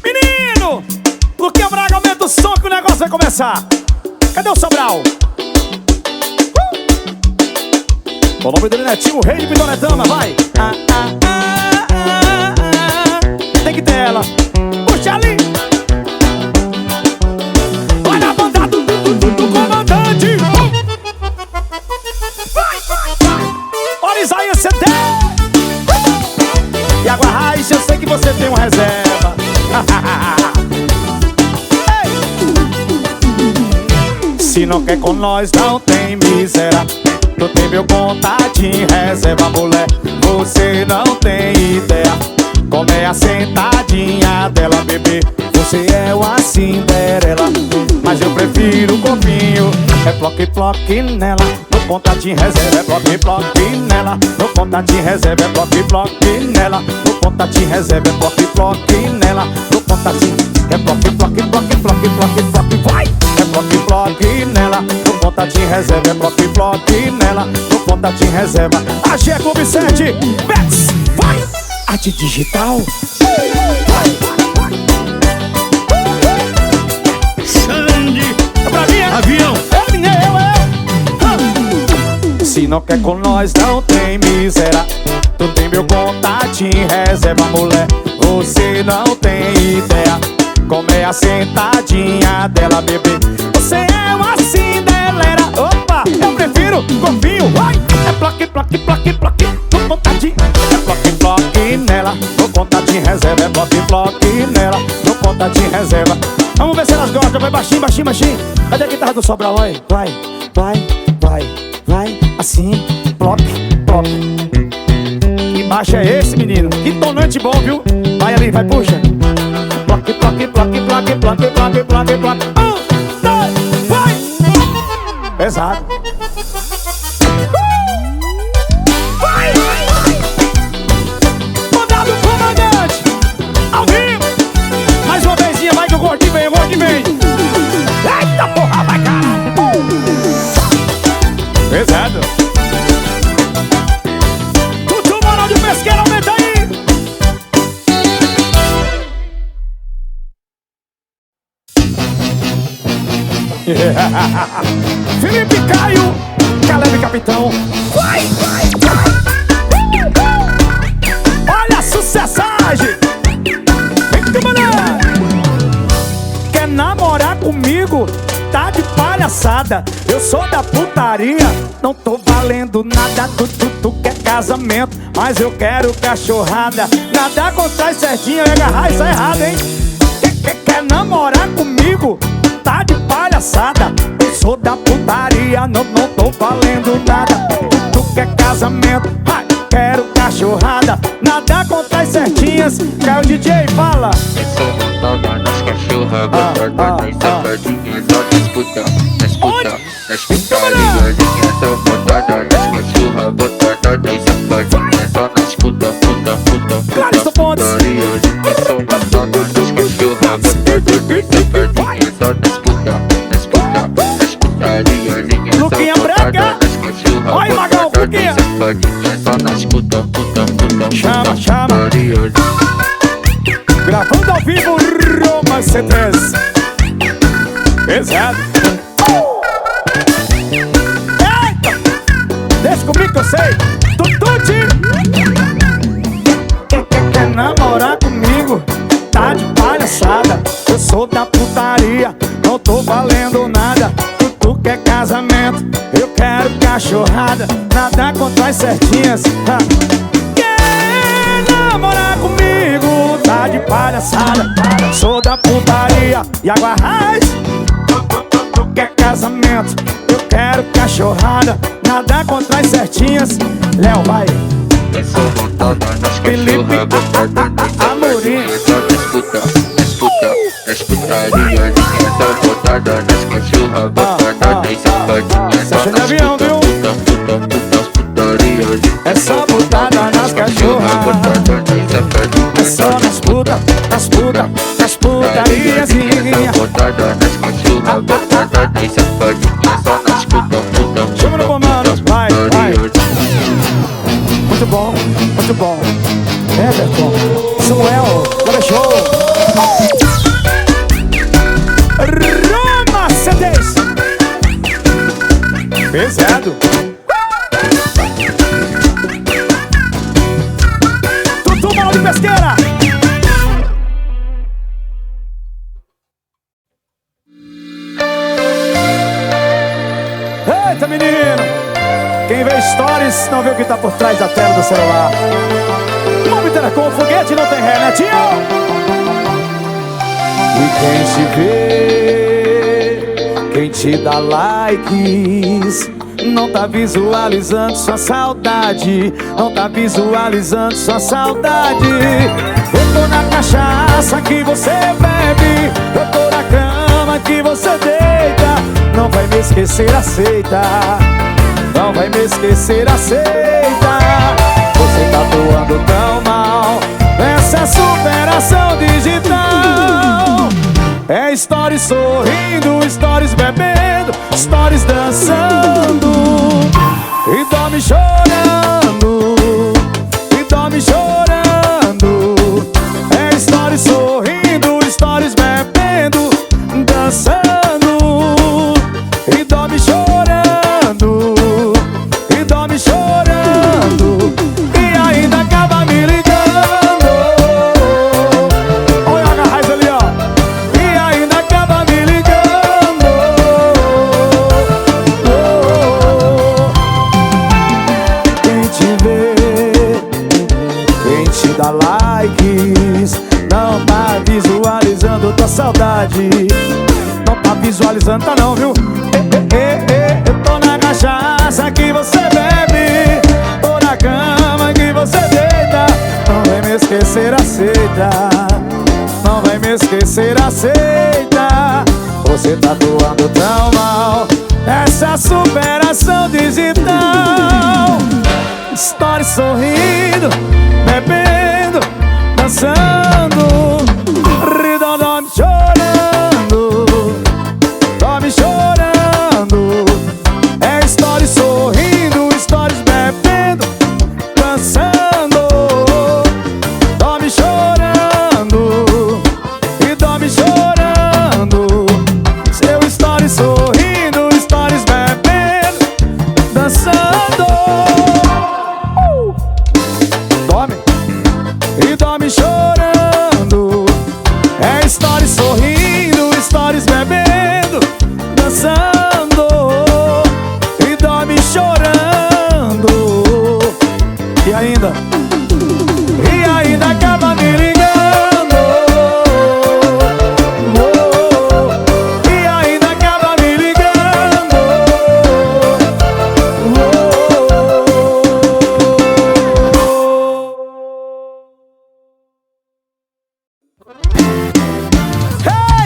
Menino, Luquinha Braga, aumenta o som que o negócio vai começar. Cadê o Sobral? O nome dele é Netinho, o rei de Pidonetama, vai. Tem que ter ela. Puxa ali. Vai na banda do comandante. Olha Isaías, você tem. E Água Raiz, eu sei que você tem uma reserva. Se não quer com nós, não tem miséria. Tu tem meu contatinho, reserva, mulher. Você não tem ideia como é a sentadinha dela, bebê. Você é uma Cinderela, mas eu prefiro o corpinho. É ploque nela, no contatinho reserva. É ploque nela, no contatinho reserva. É ploque nela, no contatinho reserva. É ploque nela, no contatinho. É ploque, vai! É ploque nela, no contatinho reserva. É ploque nela, no contatinho reserva. AG Clube 7, Bex, vai! Arte digital. Sandy, É pra mim, avião. É minha, Se não quer com nós, não tem miséria. Tu tem meu contatinho, reserva, mulher. Você não tem ideia como é a sentadinha dela, bebê. Você é uma Cinderela. Opa, eu prefiro corpinho, vai. É ploque no contatinho. É ploque nela, no contatinho reserva. É ploque nela, no contatinho reserva. Vamos ver se elas gostam, vai baixinho. Cadê a guitarra do Sobral? Vai, assim, ploque. Que baixo é esse, menino? Que tonante bom, viu? Vai ali, vai, puxa. Ploque. 1, 2, vai! Pesado. Vai! Mandado comandante! Ao vivo! Mais uma vezinha, vai que o gordinho vem, Eita porra, vai caralho! Pesado. Tudo moral de pesqueira, aumenta aí! Felipe Caio, Caleb Capitão. Vai! Olha a sucessagem! Vem que mané! Quer namorar comigo? Tá de palhaçada. Eu sou da putaria, não tô valendo nada. Tu quer casamento, mas eu quero cachorrada. Nada contra certinho, é agarrar isso é errado, hein? Quer namorar comigo? Tá de palhaçada. Eu sou da putaria, não tô valendo nada. Tu quer casamento, ai, quero cachorrada. Nada contra as certinhas. Caiu o DJ, fala. Eu sou montada nas cachorras, botada nas safadinhas, só nas putarias, sou montada nas cachorras, botada nas safadinhas, só nas Clarissa Pontes. putarias. Eu sou montada nas cachorras, botada nas safadinhas, só nas putarias. Luquinha Braga. Oi, Magão, Luquinha. Só nas Chama. putarias. Gravando ao vivo, Roma C3. Pesado. Eita! Deixa comigo que eu sei. Tututi. Quer namorar comigo? Tá de palhaçada. Eu sou da putaria, não tô valendo nada. Tu quer casamento, eu quero cachorrada. Nada contra as certinhas. Quer namorar comigo? Tá de palhaçada. Sou da putaria e Água Raiz. Tu quer casamento, eu quero cachorrada. Nada contra as certinhas. Léo, vai. Eu sou montada nas Felipe, cachorras, botada nas safadinhas, só nas putarias. Sou montada nas cachorras, botada nas safadinhas, só Só de avião, viu? putarias. É só botada nas cachorras. É só nas putariazinha. Botada nas cachorras, botada nas safadinhas, só nas Chama no comando, vai. putarias. Muito bom. Everton. Samuel, bora show. Roma CDs. Pesado. Tutu, Mano de Pesqueira. Eita, menino. Quem vê stories não vê o que tá por trás da tela do celular. Nome Telecom, foguete não tem ré, né, tio? E quem te vê, quem te dá likes, não tá visualizando sua saudade, não tá visualizando sua saudade. Eu tô na cachaça que você bebe, eu tô na cama que você deita. Não vai me esquecer, aceita. Não vai me esquecer, aceita. Você tá atuando tão mal nessa superação digital. É stories sorrindo, stories bebendo, stories dançando e dorme chorando, e dorme chorando. É stories sorrindo, stories bebendo, dançando e dorme chorando, e dorme chorando. E ainda acaba me ligando. Olha a raiz ali, ó. E ainda acaba me ligando. Quem te vê, quem te dá likes, não tá visualizando tua saudade. Não tá visualizando, tá não, viu? Eu tô na cachaça que você bebe, tô na cama que você deita. Não vai me esquecer, aceita. Não vai me esquecer, aceita. Você tá atuando tão mal nessa superação digital. Stories sorrindo, bebendo, dançando, ridodome chorando, dorme chorando. É stories sorrindo, stories bebendo, dançando, dorme chorando, e dorme chorando. Seu stories sorrindo, stories bebendo, dançando, dorme e dorme chorando. É stories sorrindo, stories bebendo, dançando e dorme chorando. E ainda acaba me ligando. E ainda acaba me ligando.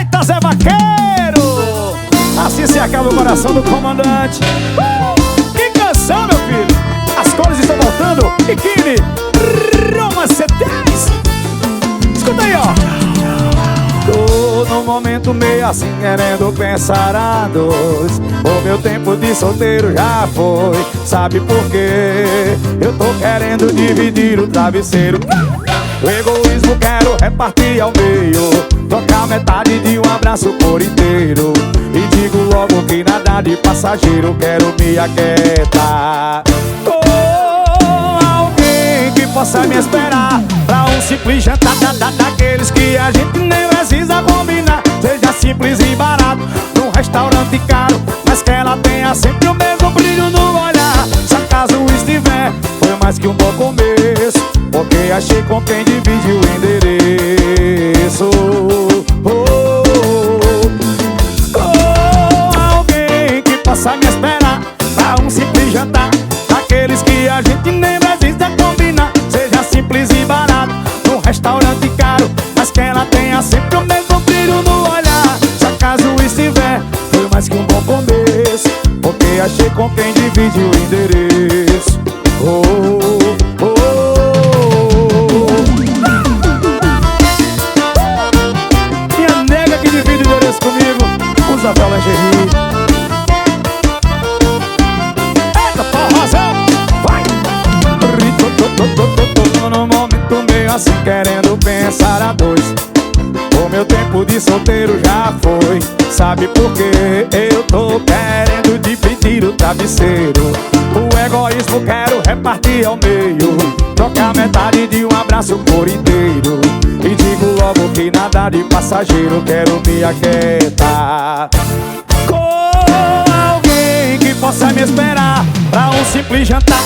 Eita, Zé Vaqueiro! Assim se acaba o coração do comandante. Que canção, meu filho! As cores estão voltando. Biquíni, Roma C10. Escuta aí, ó. Tô num momento meio assim, querendo pensar a dois. O meu tempo de solteiro já foi. Sabe por quê? Eu tô querendo dividir o travesseiro. O egoísmo quero repartir ao meio, trocar metade de um abraço por inteiro. E digo logo que nada de passageiro, quero me aquietar. Com alguém que possa me esperar pra um simples jantar daqueles que a gente nem precisa combinar. Seja simples e barato, num restaurante caro, mas que ela tenha sempre o mesmo brilho no olhar. Se acaso estiver, foi mais que um bom começo, porque achei com quem divide o endereço. Com alguém que possa me esperar pra um simples jantar daqueles que a gente nem precisa combinar. Seja simples e barato, num restaurante caro, mas que ela tenha sempre o mesmo brilho no olhar. Se acaso estiver, foi mais que um bom começo, porque achei com quem divide o endereço. Minha nega que divide o endereço comigo, usa a lingerie. Eita, forrozão, vai! No momento meio meio assim querendo pensar a dois. O meu tempo de solteiro já foi. Sabe por quê? Eu tô querendo dividir o travesseiro. O egoísmo quero repartir ao meio, trocar metade de um abraço por inteiro. E digo logo que nada de passageiro, quero me aquietar com alguém que possa me esperar pra um simples jantar,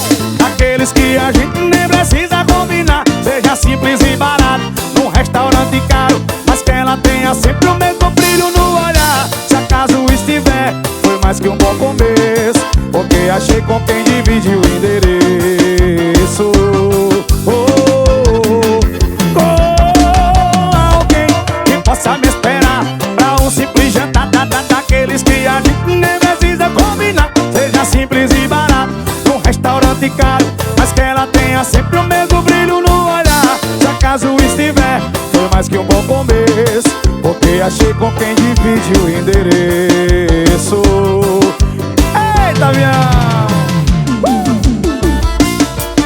aqueles que a gente nem precisa combinar. Seja simples e barato, num restaurante caro, mas que ela tenha sempre o mesmo brilho no olhar. Se acaso estiver, foi mais que um bom começo, porque achei com quem divide o endereço. Com alguém que possa me esperar pra um simples jantar, daqueles que a gente nem precisa combinar. Seja simples e barato, num restaurante caro, mas que ela tenha sempre o mesmo brilho no olhar. Se acaso estiver, foi mais que um bom começo, porque achei com quem divide o endereço. Eita, avião!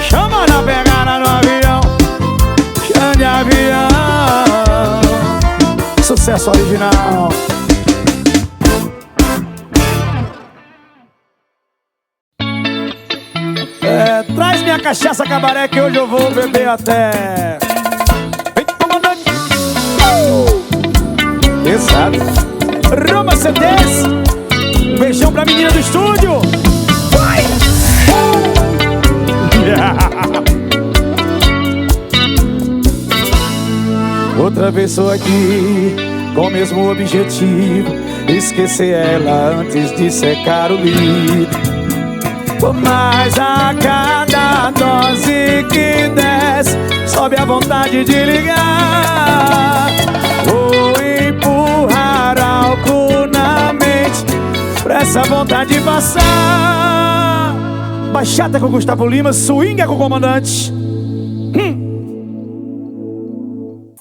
Chama na pegada no avião, chama de avião. Sucesso original. Traz minha cachaça cabaré que hoje eu vou beber até. Vem, comandante. Exato. Roma CDs. Um beijão pra menina do estúdio. Vai! Outra vez sou aqui com o mesmo objetivo, esquecer ela antes de secar o líquido. Mas a cada dose que desce, sobe a vontade de ligar. Vou empurrar álcool na mente pra essa vontade passar. Bachata com Gustavo Lima, swinga com o comandante.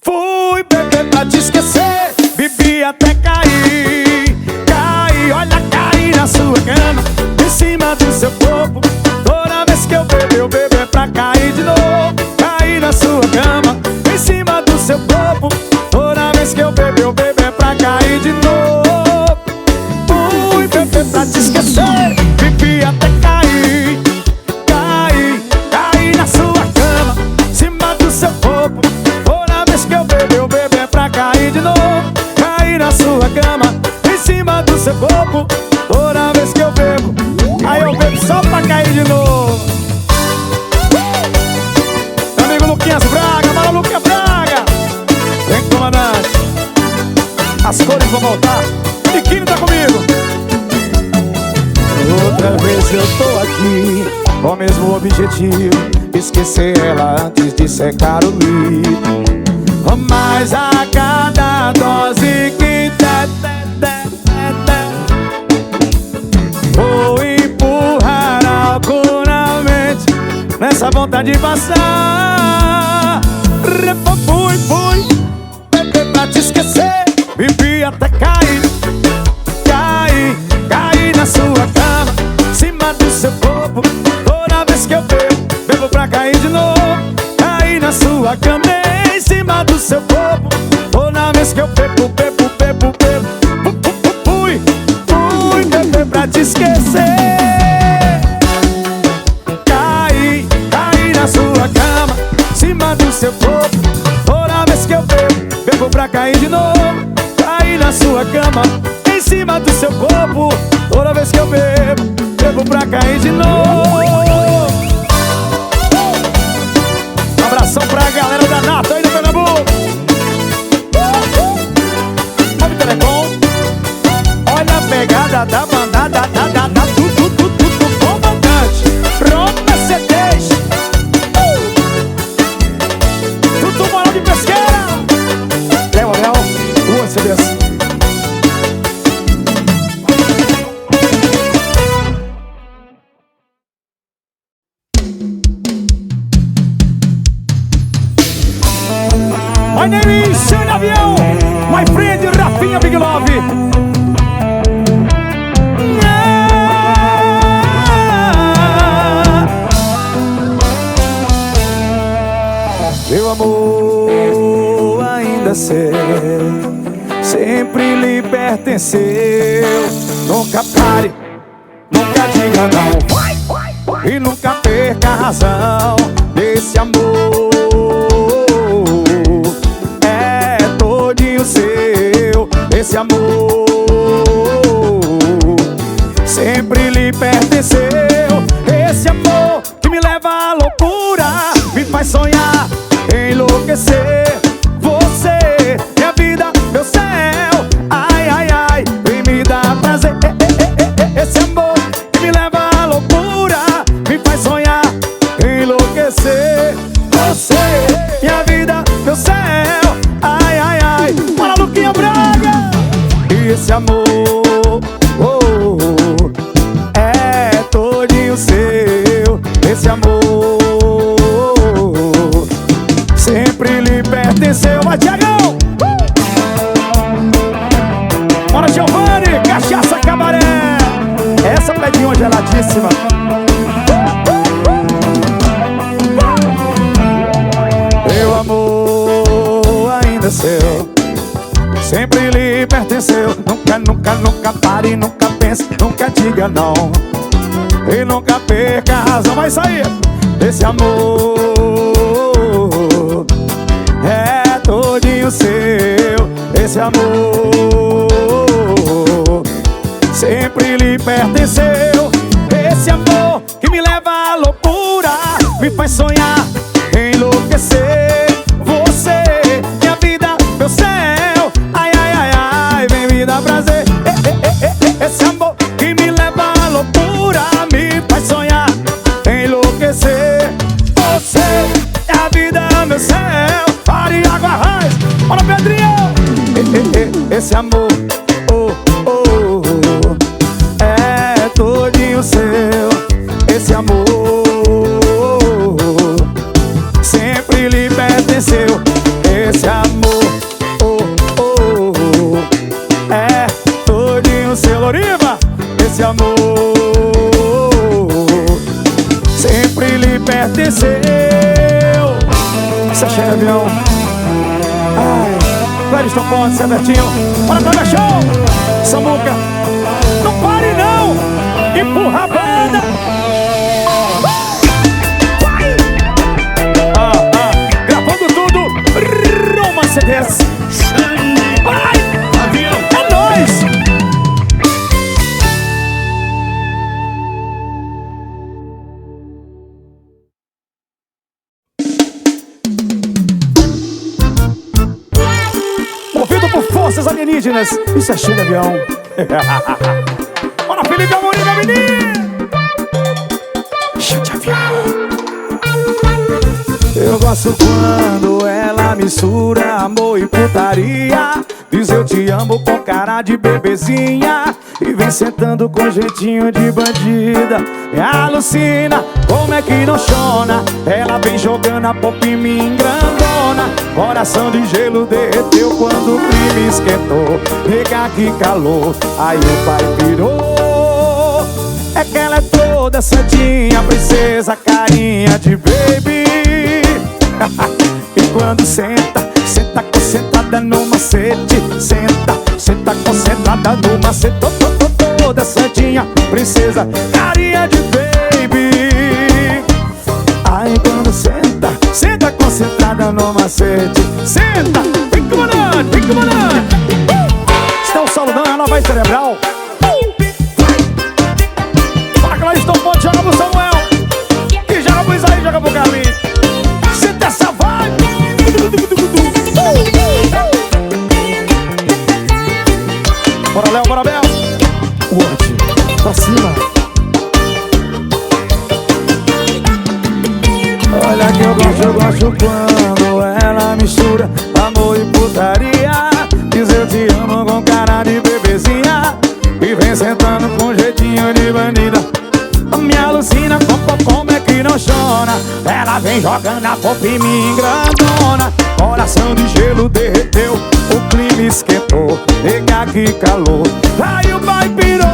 Fui beber pra te esquecer, bebi até cair. Caí, olha, caí na sua cama, em cima do seu corpo. Toda vez que eu bebo é pra cair de novo. Caí na sua cama, em cima do seu corpo. Toda vez que eu bebo é pra cair de novo. Fui beber pra te esquecer, bebi até cair. Caí, caí na sua cama, em cima do seu corpo. Toda vez que eu bebo é pra cair de novo. Caí na sua cama, em cima do seu corpo. Toda vez que eu bebo, aí eu bebo só pra cair de novo. Meu amigo Luquinhas Braga, bora Luquinhas Braga. Vem, comandante, as cores vão voltar. Biquíni tá comigo. Outra vez eu tô aqui com o mesmo objetivo, esquecer ela antes de secar o líquido. Mas a cada dose que vou empurrar álcool na mente, nessa vontade de passar. Fui beber pra te esquecer, bebi até cair. Caí na sua cama, em cima do seu corpo. Toda vez que eu bebo pra cair de novo. Caí na sua cama, em cima do seu corpo. Toda vez que eu bebo. Fui beber pra te esquecer. Caí na sua cama, em cima do seu corpo. Toda vez que eu bebo pra cair de novo. Caí na sua cama, em cima do seu corpo. Toda vez que eu bebo pra cair de novo. Um abração pra galera da Nata aí do Pernambuco. Olha o Telecom, olha a pegada da bandada, tudo comandante. Pronto, CDs. Tudo moral de pesqueira. Léo, o CDs. My name is Xande Avião, my friend Rafinha Big Love. Meu amor, amor ainda seu, sempre lhe pertenceu. Nunca pare, nunca diga não, e nunca perca a razão desse amor. É todinho seu, esse amor sempre lhe pertenceu. Esse amor que me leva à loucura, me faz sonhar, enlouquecer. Você, minha vida, meu céu, ai, ai, ai, vem me dar prazer. Esse amor que me leva à loucura, me faz sonhar, enlouquecer. Você, minha vida, meu céu, ai, ai, ai. Bora, Luquinha Braga! E esse amor, é todinho seu. Esse amor sempre lhe pertenceu. Vai, Tiagão! Bora, Giovanni! Cachaça Cabaré! Essa pedinha geladíssima. Meu amor ainda é seu, sempre lhe pertenceu. Nunca, nunca, nunca pare, nunca pense, nunca diga não, e nunca perca a razão. Vai sair! Esse amor é todinho seu. Esse amor sempre lhe pertenceu. Esse amor que me leva à loucura, me faz sonhar, enlouquecer. Você, minha vida, meu céu, ai, ai, ai, ai, vem me dar prazer. Esse amor que me leva à loucura, me faz sonhar, enlouquecer. Você é a vida, meu céu, pare água raiz. Bora, Pedrinho! Esse amor, é todinho seu. Esse amor sempre lhe pertenceu. Esse amor, é todinho seu. Loriva! Esse amor sempre lhe pertenceu. Essa cheia de avião. Ai, Clériston Pontes, Severtinho. Bora, Toga Show! Samuca, não pare não! Empurra a banda! Gravando tudo, Roma CDs. Vai! Avião! É nóis! Movido por forças alienígenas. Isso é cheio de avião. Bora, Felipe Amorim, meu menino! Cheio de avião. Eu gosto quando ela mistura amor e putaria. Diz eu te amo com cara de bebezinha e vem sentando com jeitinho de bandida. Me alucina, como é que não chona? Ela vem jogando a pop em mim grandona. Coração de gelo derreteu quando o clima esquentou. Nega que calor, aí o pai pirou. É que ela é toda santinha, princesa, carinha de baby. E quando senta, senta concentrada no macete. Senta, senta concentrada no macete. Toda santinha, princesa, carinha de baby. Aí quando senta, senta concentrada no macete. Senta, vem comandante, vem comandante. Se der um solo não, é uma voz cerebral. Bora, Clériston Pontes, joga pro Samuel. E joga pro Isaí, joga pro Carlinhos. Senta essa vibe. Bora, Léo, bora, Bel. What? Pra cima. Olha que eu gosto quando ela mistura amor e putaria. Diz eu te amo com cara de bebezinha e vem sentando com jeitinho de bandida. Me alucina, como é que não chora? Ela vem jogando a pop em mim grandona. Coração de gelo derreteu, o clima esquentou. Nega que calor, aí o pai pirou.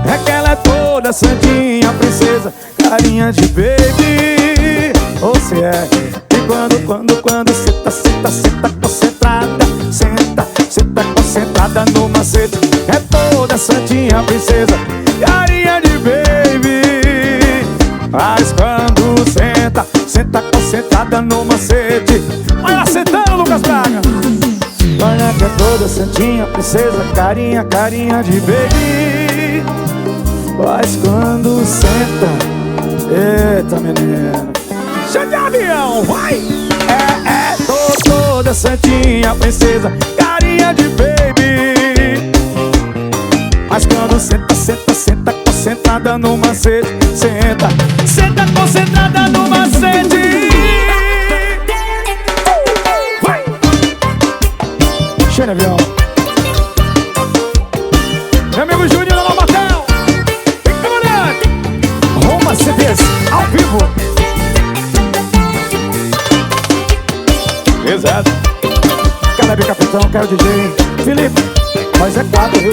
É que ela é toda santinha, princesa, carinha de baby. Ou se é, e quando Quando senta, senta, senta concentrada. Senta, senta concentrada no macete. É toda santinha princesa, carinha de baby. Mas quando senta, senta concentrada no macete. Vai lá sentando, Lucas Braga. Olha que é toda santinha princesa, carinha, carinha de baby. Mas quando senta, eita menina, chega de avião, vai! Toda santinha princesa, carinha de baby. Mas quando senta, senta, senta concentrada no macete. Senta, senta concentrada no macete. Vai! Cheira avião. Meu amigo Júnior da Malbatel. Roma CDs ao vivo. Exato. Caleb Capitão, quero DJ Felipe, nós é 4, viu?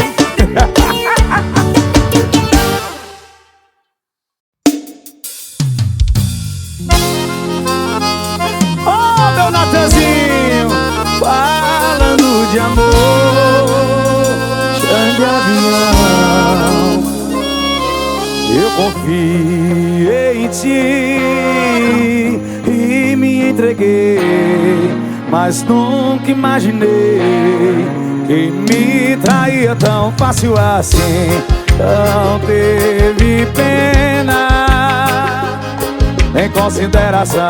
Oh, meu Natanzinho, falando de amor, Xande Avião. Eu confiei em ti e me entreguei, mas nunca imaginei que me traía tão fácil assim. Não teve pena em consideração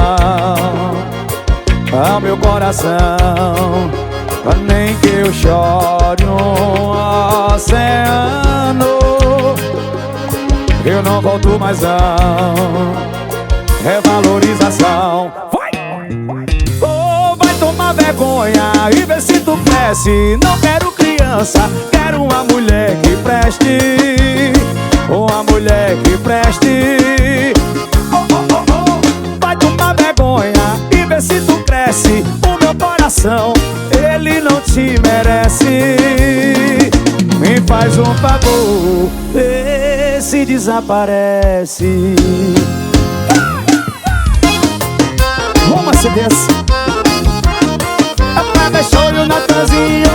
ao meu coração, nem que eu chore um oceano. Eu não volto mais não. É valorização. Vai! Oh, vai tomar vergonha e ver se tu cresce. Não quero criança, quero uma mulher que preste. Uma mulher que preste. Oh, oh, oh, oh. Vai tomar vergonha e ver se tu cresce. O meu coração, ele não te merece. Me faz um favor, vê se desaparece. Roma CDs. É pra deixar o Natanzinho.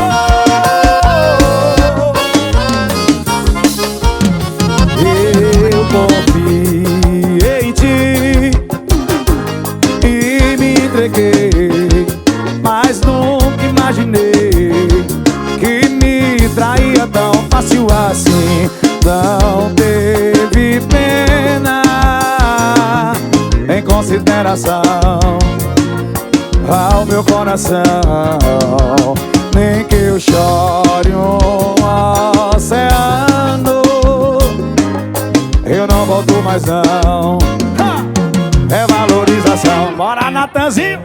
Eu confiei em ti e me entreguei, mas nunca imaginei que me traía tão fácil assim. Não teve pena em consideração ao meu coração, nem que eu chore um oceano. Eu não volto mais não. É valorização. Bora, Natanzinho.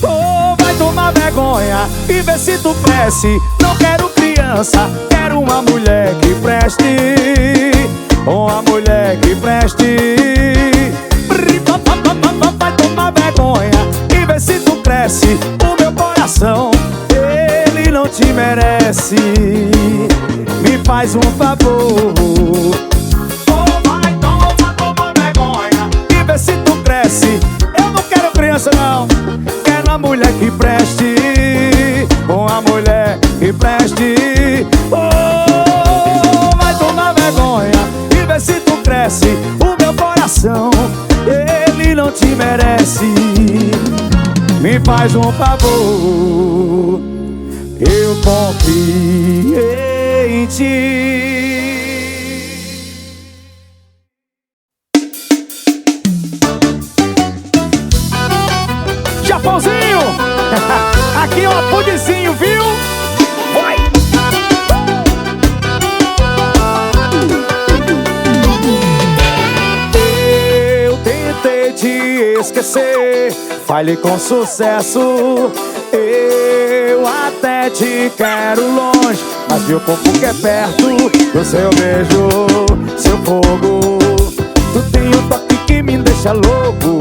Oh, vai tomar vergonha e ver se tu cresce. Não quero criança, quero uma mulher que preste. Uma mulher que preste. Vai tomar vergonha e ver se tu cresce. O meu coração, ele não te merece. Me faz um favor. Oh, vai tomar vergonha e ver se tu cresce. Eu não quero criança não, quero uma mulher que preste. Uma mulher que preste. Oh, vai tomar vergonha e ver se tu cresce. O meu coração, ele não te merece. Me faz um favor, eu confiei em ti. Japãozinho, aqui é o Apudizinho, viu? Vai! Eu tentei te esquecer, falhei com sucesso. Eu até te quero longe, mas meu corpo que é perto do seu beijo, seu fogo. Tu tem um toque que me deixa louco.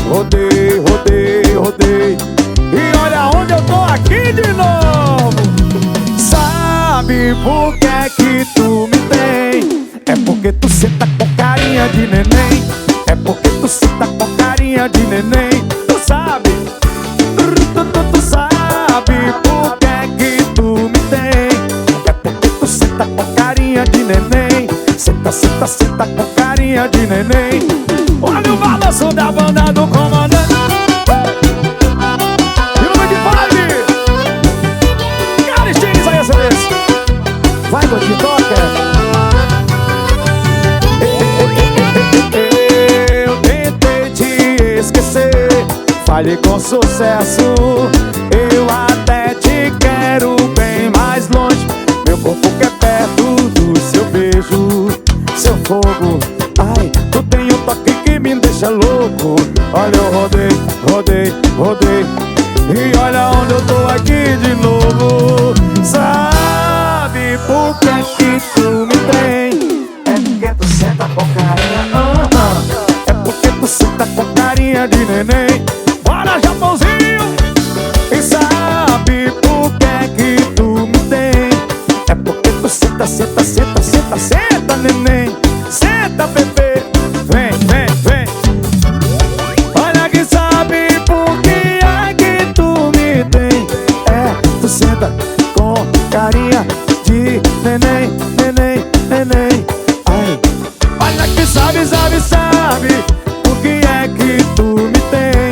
Rodei, rodei, rodei, e olha onde eu tô aqui de novo. Sabe por que é que tu me tem? É porque tu senta com carinha de neném. É porque tu senta com carinha de neném. Tu sabe? carinha de neném. Olha o balanço da banda do comandante. E o número de pode Aristide, aí essa vez. Vai, Godinho, toca. Eu tentei te esquecer, falhei com sucesso. Eu até te quero bem mais longe. Meu corpo quer perto do seu beijo, seu fogo. Ai, tu tem um toque que me deixa louco. Olha, eu rodei, rodei, rodei, e olha onde eu tô aqui de novo. Sabe por que tu me tem? É porque tu senta com carinha, é porque tu senta com carinha de neném. Bora, Japãozinho! E sabe por que tu me tem? É porque tu senta, senta, senta, senta, senta, neném. Senta, bebê, vem, vem, vem. Olha que sabe por que tu me tem. É, tu senta com carinha de neném, neném, neném. Ai, olha que sabe, sabe, sabe por que tu me tem.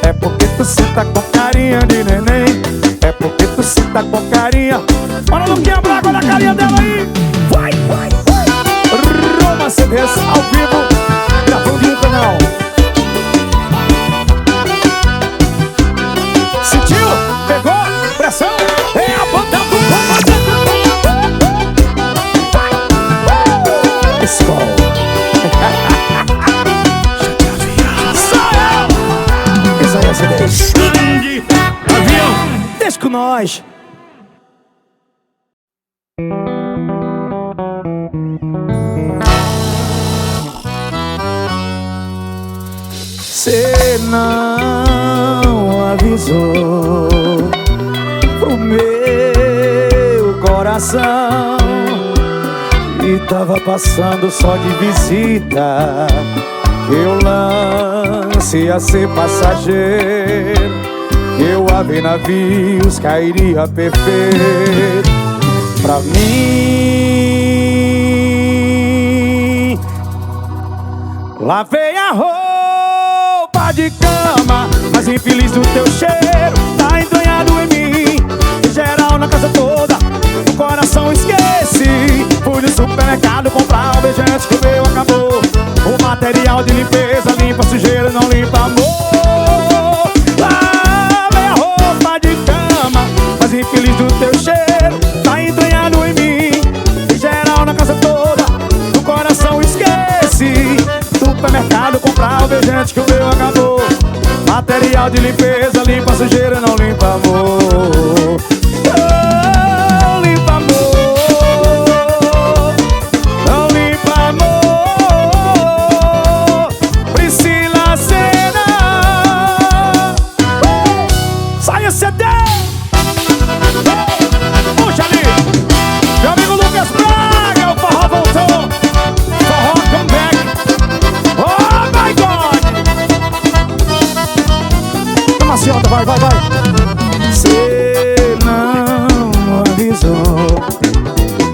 É porque tu senta com carinha de neném. É porque tu senta com carinha. Olha no quebra, olha a carinha dela aí. Vai, vai, vai. Roma CDs ao vivo, gravando no canal. Sentiu? Pegou? Pressão? É a banda do Escola. Isso aí é CDs. Xande, avião. Deixa com nós. Cê não avisou pro meu coração e tava passando só de visita. Que eu lance ia ser passageiro, que eu a ver navios cairia perfeito pra mim. Lavei a roupa de cama, mas infeliz do teu cheiro tá entranhado em mim. Em geral na casa toda, o coração esqueci. Fui no supermercado comprar um beijante que o meu acabou. O material de limpeza limpa sujeira, não limpa amor. Lavei a roupa de cama, mas infeliz do teu cheiro tá entranhado em mim. Em geral na casa toda, o coração esqueci. Supermercado comprar o beijante que o meu acabou. Material de limpeza limpa sujeira, não limpa amor. Não limpa amor, não limpa amor. Priscila Senna, sai esse CD. Puxa ali, meu amigo Lucas Braga, o forró voltou. Forró comeback. Oh my God! Toma ciota, vai, vai, vai. Cê não avisou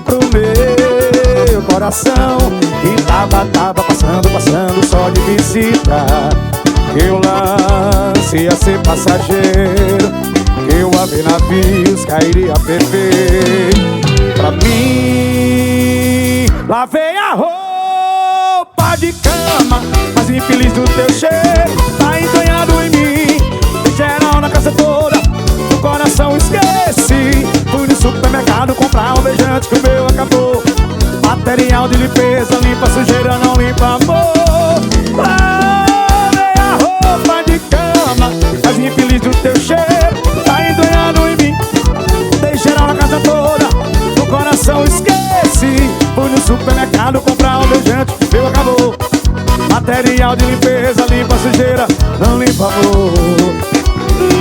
pro meu coração que tava passando só de visita. Que o lance ia ser passageiro, que eu a ver navios cairia perfeito pra mim. Lavei a roupa de cama, mas infeliz do teu cheiro tá entranhado em mim. Em geral na casa toda, o coração esqueci. Fui no supermercado comprar um beijante que o meu acabou. Material de limpeza limpa sujeira, não limpa amor. Lavei a roupa de cama, mas infeliz do teu cheiro tá entranhado em mim. Dei geral na casa toda, o coração esqueci. Fui no supermercado comprar um beijante, meu acabou. Material de limpeza limpa sujeira, não limpa amor.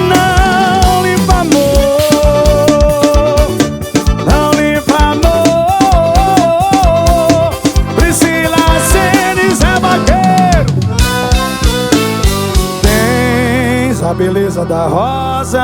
Não limpa amor, não limpa amor. Priscila Senna e Zé Vaqueiro, tens a beleza da rosa.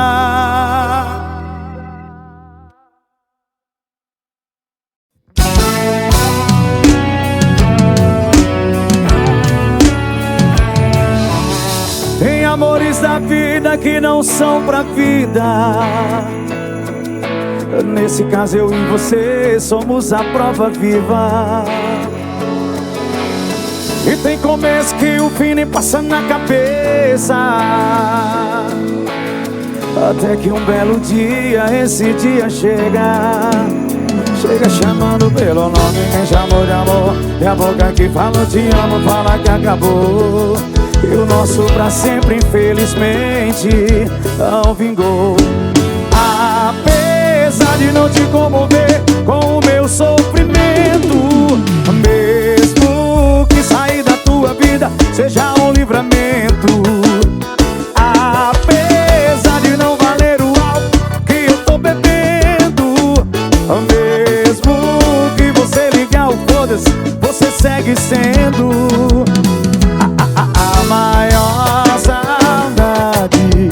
é que não são pra vida. Nesse caso eu e você somos a prova viva. E tem começo que o fim nem passa na cabeça, até que um belo dia, esse dia chega. Chega chamando pelo nome, quem chamou de amor. E a boca que fala te amo, fala que acabou. E o nosso pra sempre, infelizmente, não vingou. Apesar de não te comover com o meu sofrimento, mesmo que sair da tua vida seja um livramento. Apesar de não valer o álcool que eu tô bebendo, mesmo que você ligar o foda-se, você segue sendo a maior saudade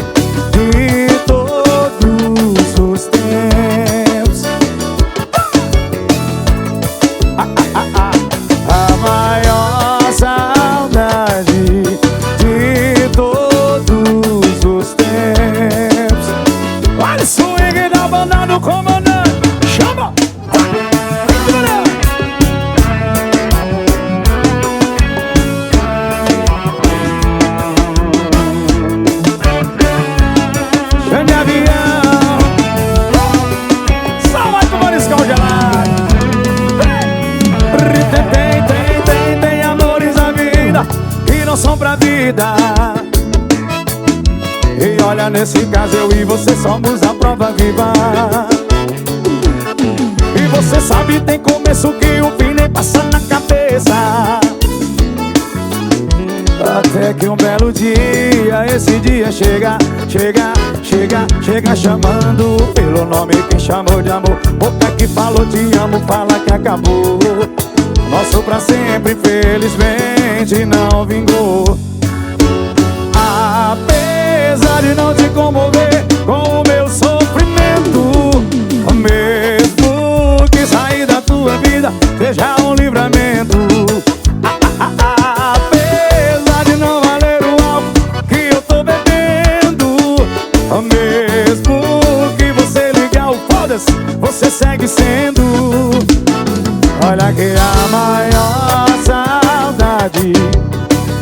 de todos os tempos. A maior saudade de todos os tempos. Olha o swing da banda do comandante. Chama! Grande avião, só vai com o mariscal gelado. Tem amores na vida que não são pra vida. E olha, nesse caso eu e você somos a prova viva. E você sabe, tem começo que o fim nem passa na cabeça, até que um belo dia, esse dia chega. Chega chamando pelo nome, quem chamou de amor. Boca que falou te amo, fala que acabou. Nosso pra sempre, infelizmente, não vingou. Apesar de não te comover com o meu sofrimento, mesmo que sair da tua vida seja um livramento. Apesar de não valer o álcool que eu tô bebendo, mesmo que você ligar o foda-se, você segue sendo. Olha que a maior saudade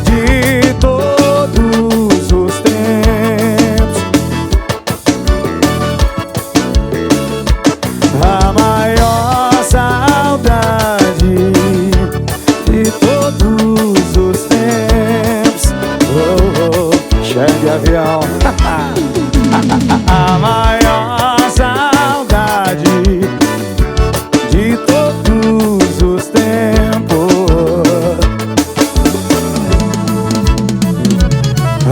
de todos os tempos. A maior saudade de todos os tempos. Chegue de avião. A maior saudade de todos os tempos.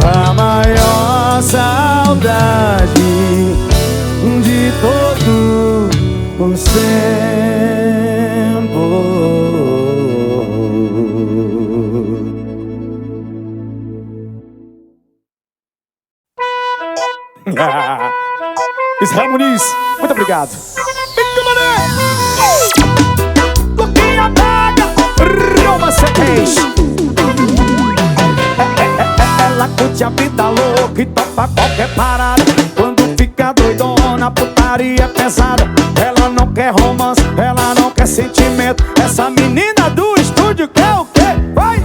A maior saudade de todos os tempos. Israel Muniz, muito obrigado. Luquinha pega, Roma Sequês. Ela curte a vida louca e topa qualquer parada. Quando fica doidona, putaria pesada. Ela não quer romance, ela não quer sentimento. Essa menina do estúdio quer o quê? Vai!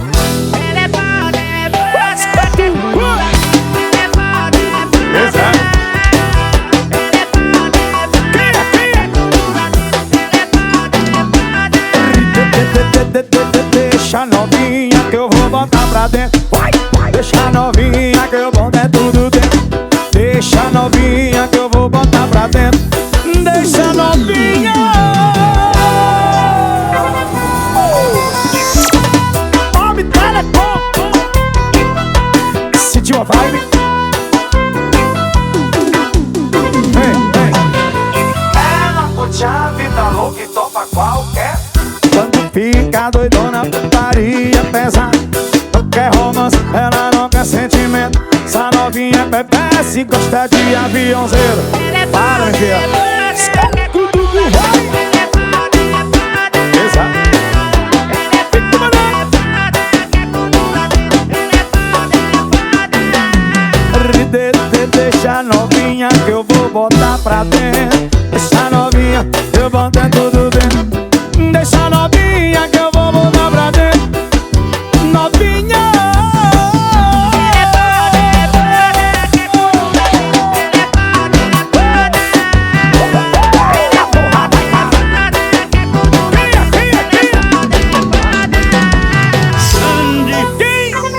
Deixa novinha que eu vou botar pra dentro. Deixa novinha que eu boto é tudo dentro. Deixa novinha que eu vou botar pra dentro. Deixa novinha. Homem Telecom. Sentiu a vibe? Ela curte a vida louca e topa qualquer. Quando fica doidona, putaria pesada. Não quer romance, ela não quer sentimento. Essa novinha é bebê, se gosta de aviãozeiro. Para, minha exato. Deixa novinha que eu vou botar pra dentro. Deixa novinha que eu boto tudo dentro. Deixa novinha que eu vou botar pra dentro. Novinha.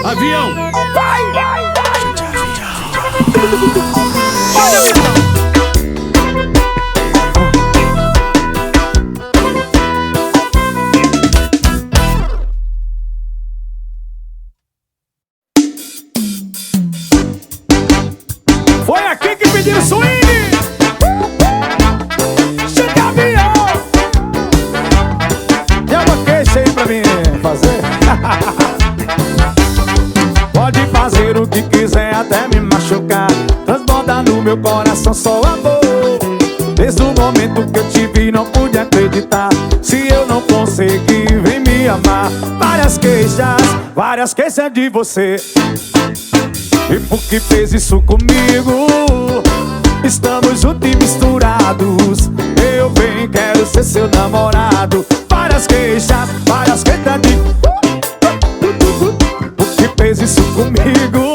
Avião! Vai! Foi aqui que pediram swing! Chega avião! Tem uma queixa aí pra mim fazer? Pode fazer o que quiser até me machucar. Transborda no meu coração só amor. Desde o momento que eu te vi não pude acreditar. Se eu não conseguir, vem me amar. Várias queixas de você. E por que fez isso comigo? Estamos juntos e misturados. Eu bem quero ser seu namorado. Várias queixas de... Por que fez isso comigo?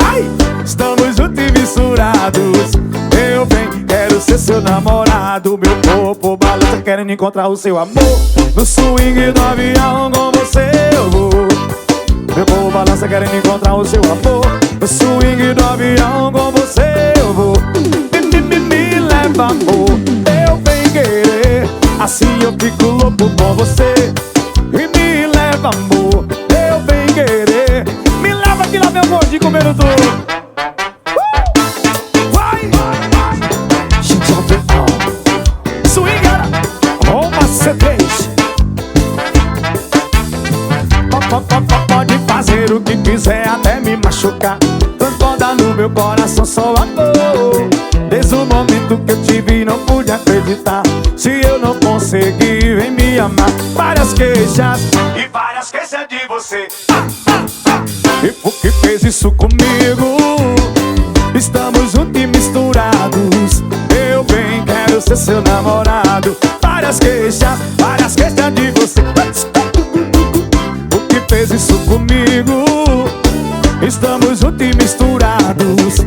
Ai! Estamos juntos e misturados. Eu bem quero ser seu namorado. Meu corpo balança querendo encontrar o seu amor. No swing do avião com você eu vou. Meu corpo balança querendo encontrar o seu amor. No swing do avião com você eu vou. Me leva amor, eu bem querer. Assim eu fico louco com você. E me leva amor, eu bem querer. Me leva que lá meu gordinho comendo tudo. Vai! Swingera, uma C3. Pode fazer o que quiser até me machucar. Transborda no meu coração só amor. Desde o momento que eu te vi não pude acreditar. Se eu não conseguir, vem me amar. Várias queixas de você. E por que fez isso comigo? Estamos juntos e misturados. Eu bem quero ser seu namorado. Várias queixas de você. Por que fez isso comigo? Estamos juntos e misturados.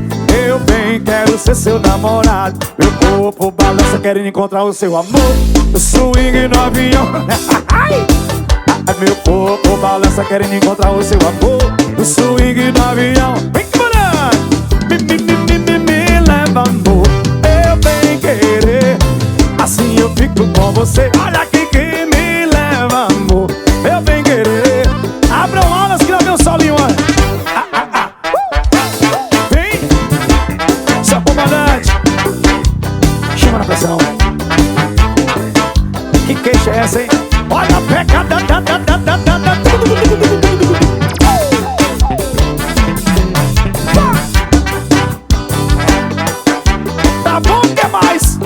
Eu bem quero ser seu namorado. Meu corpo balança querendo encontrar o seu amor. O swing no avião. Meu corpo balança querendo encontrar o seu amor. O swing no avião. Vem que me leva amor. Eu bem querer. Assim eu fico com você. Olha aqui que me leva amor. Eu bem querer. Abram aulas que lá vem o solinho, olha. Vem. Seu comandante. Chama na pressão. Que queixa é essa, hein? Olha a pecada. Tá bom, o que mais?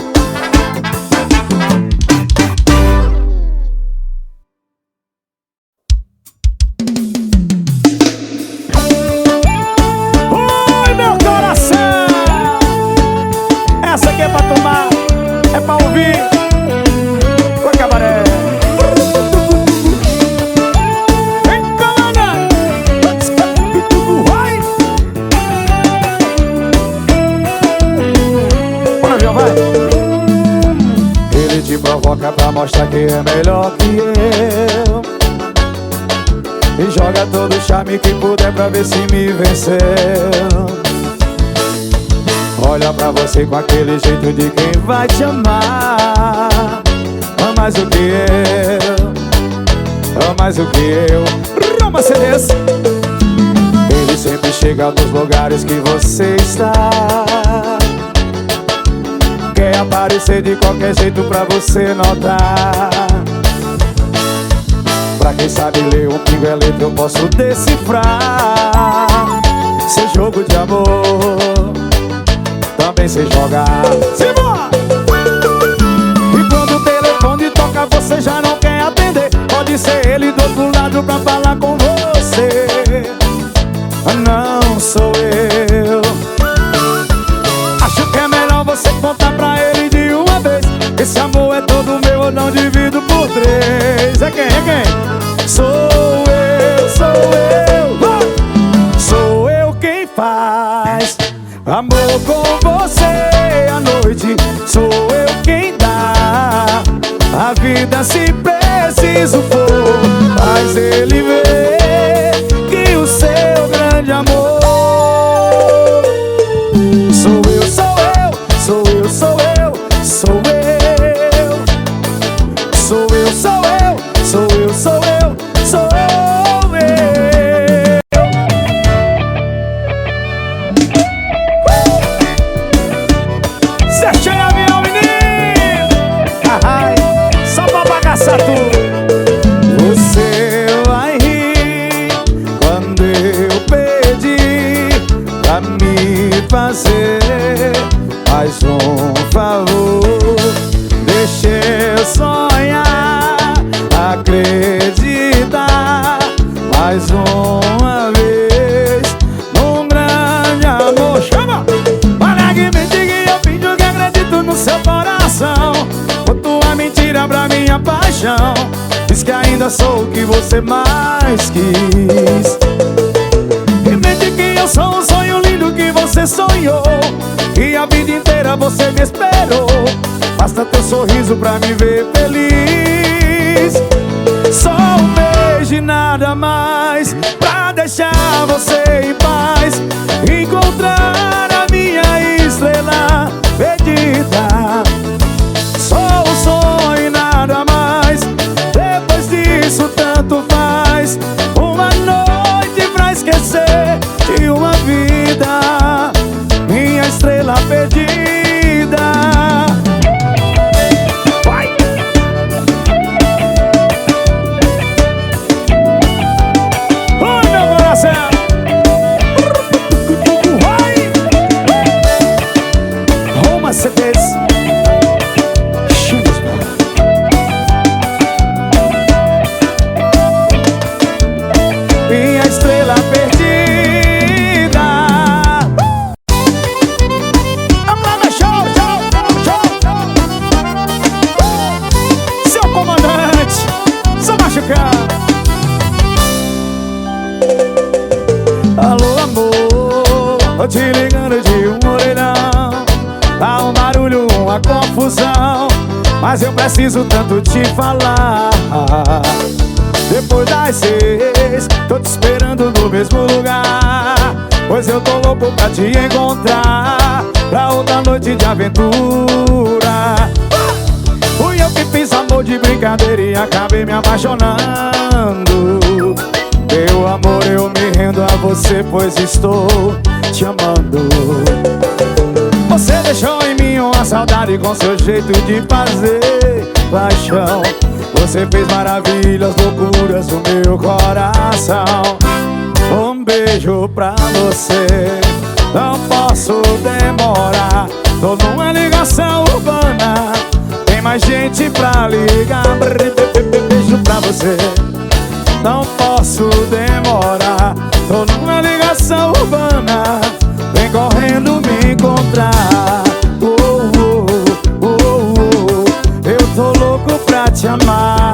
Oi, meu coração! Essa aqui é pra tomar, é pra ouvir. Foi cabaré. Vem, comandante! Bora, avião, vai! Ele te provoca pra mostrar que é melhor que eu. E joga todo o charme que puder pra ver se me venceu. Olha pra você com aquele jeito de quem vai te amar. Ama mais do que eu. Ama mais do que eu. Roma CDs. Ele sempre chega nos lugares que você está. Quer aparecer de qualquer jeito pra você notar. Pra quem sabe ler um pingo é letra eu posso decifrar. Seu jogo de amor também sei jogar. Simbora! E quando o telefone toca você já não quer atender. Pode ser ele do outro lado pra falar com você. Não sou eu. eu não divido por 3. É quem? É quem? Sou eu, sou eu. Sou eu quem faz amor com você à noite. Sou eu quem dá a vida se preciso for. Faz ele ver que o seu grande amor. Sou eu, sou eu, sou eu, sou eu, sou eu. Sou eu, sou eu, sou eu, sou eu, sou eu. Certinho, avião, menino. Ai, só pra bagaçar tudo. Você vai rir quando eu pedir pra me fazer mais um favor. Deixa eu sonhar, acreditar mais uma vez num grande amor. Chama! Para que me diga e eu finjo que acredito no seu coração. Botou a mentira pra minha paixão. Diz que ainda sou o que você mais quis. E mente que eu sou um sonho lindo que você sonhou. E a vida inteira você me esperou. Basta teu sorriso pra me ver feliz. Só um beijo e nada mais pra deixar você em paz. Encontrar a minha estrela perdida. Só um sonho e nada mais. Depois disso tanto faz. Uma noite pra esquecer de uma vida. Minha estrela perdida. Vai! Oi, meu coração! Vai! Roma CDs. Minha estrela perdida. Vamos lá, meu show, show, show. Seu comandante, só machucando. Alô, amor, tô te ligando de um orelhão. Tá um barulho, uma confusão, mas eu preciso tanto te falar. Depois das 6, tô te esperando no mesmo lugar. Pois eu tô louco pra te encontrar, pra outra noite de aventura. Fui eu que fiz amor de brincadeira e acabei me apaixonando. Meu amor, eu me rendo a você, pois estou te amando. Você deixou em mim uma saudade com seu jeito de fazer paixão. Você fez maravilhas, loucuras no meu coração. Um beijo pra você, não posso demorar. Tô numa ligação urbana, tem mais gente pra ligar. Beijo pra você, não posso demorar. Tô numa ligação urbana, vem correndo me encontrar. Eu tô louco pra te amar.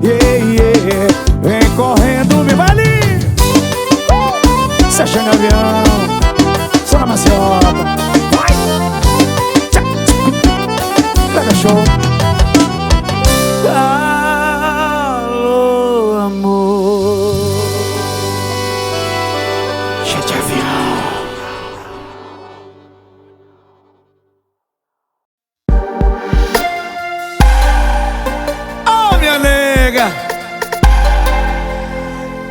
Yeah. Vem correndo, me vale. Se achando no avião, só na maciota. Vai! Pega show. Alô, amor. Cheio de avião. Minha nega,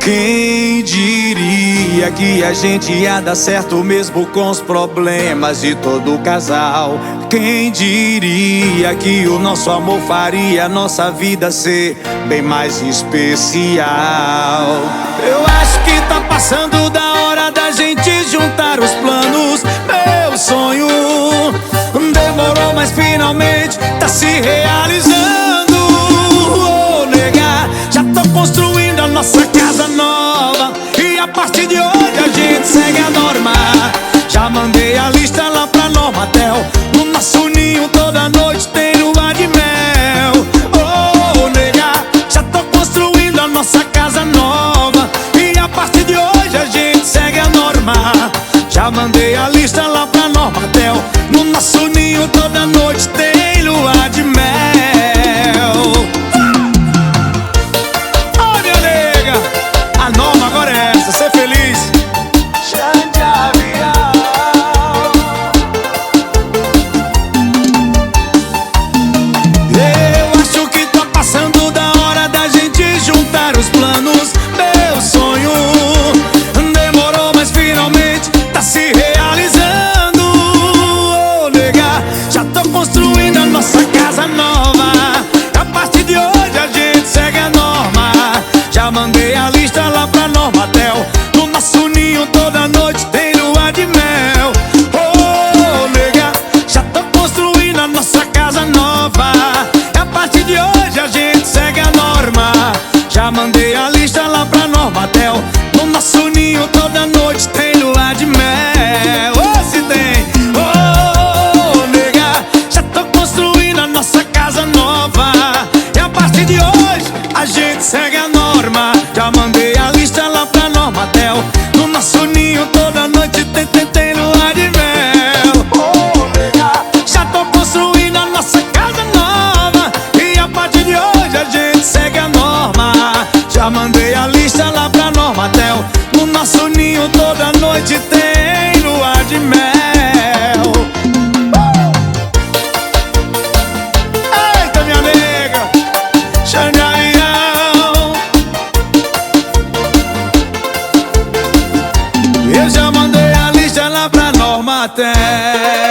quem diria que a gente ia dar certo mesmo com os problemas de todo casal? Quem diria que o nosso amor faria a nossa vida ser bem mais especial? Eu acho que tá passando da hora da gente juntar os planos. Meu sonho demorou, mas finalmente tá se realizando. Já tô construindo a nossa casa nova, e a partir de hoje a gente segue a norma. Já mandei a lista lá pra Normatel. No nosso ninho toda noite tem lua nosso ninho toda noite tem lua de mel. Ô minha nega, a norma agora é essa, ser feliz. Xande Avião. Eu acho que tá passando da hora da gente juntar os planos. Meu sonho demorou, mas finalmente tá se realizando. Ô nega, já tô construindo a nossa casa nova. A partir de hoje a gente segue a norma. Já mandei a lista lá pra Normatel. No nosso ninho toda noite tem lua de mel. Ô nega, já tô construindo a nossa casa nova. A partir de hoje a gente segue a norma. Já mandei a lista lá pra Normatel. No nosso ninho toda noite tem lua de mel. Ô se tem, ô nega, já tô construindo a nossa casa nova. E a partir de hoje a gente segue a norma. Já mandei a lista lá pra Normatel. No nosso ninho toda noite tem lua de mel. Ô nega, já tô construindo a nossa casa nova. E a partir de hoje a gente segue a norma. Já mandei a lista lá pra Normatel. No nosso ninho toda noite tem lua de mel. Eita minha nega, Xande Avião. Eu já mandei a lista lá pra Normatel.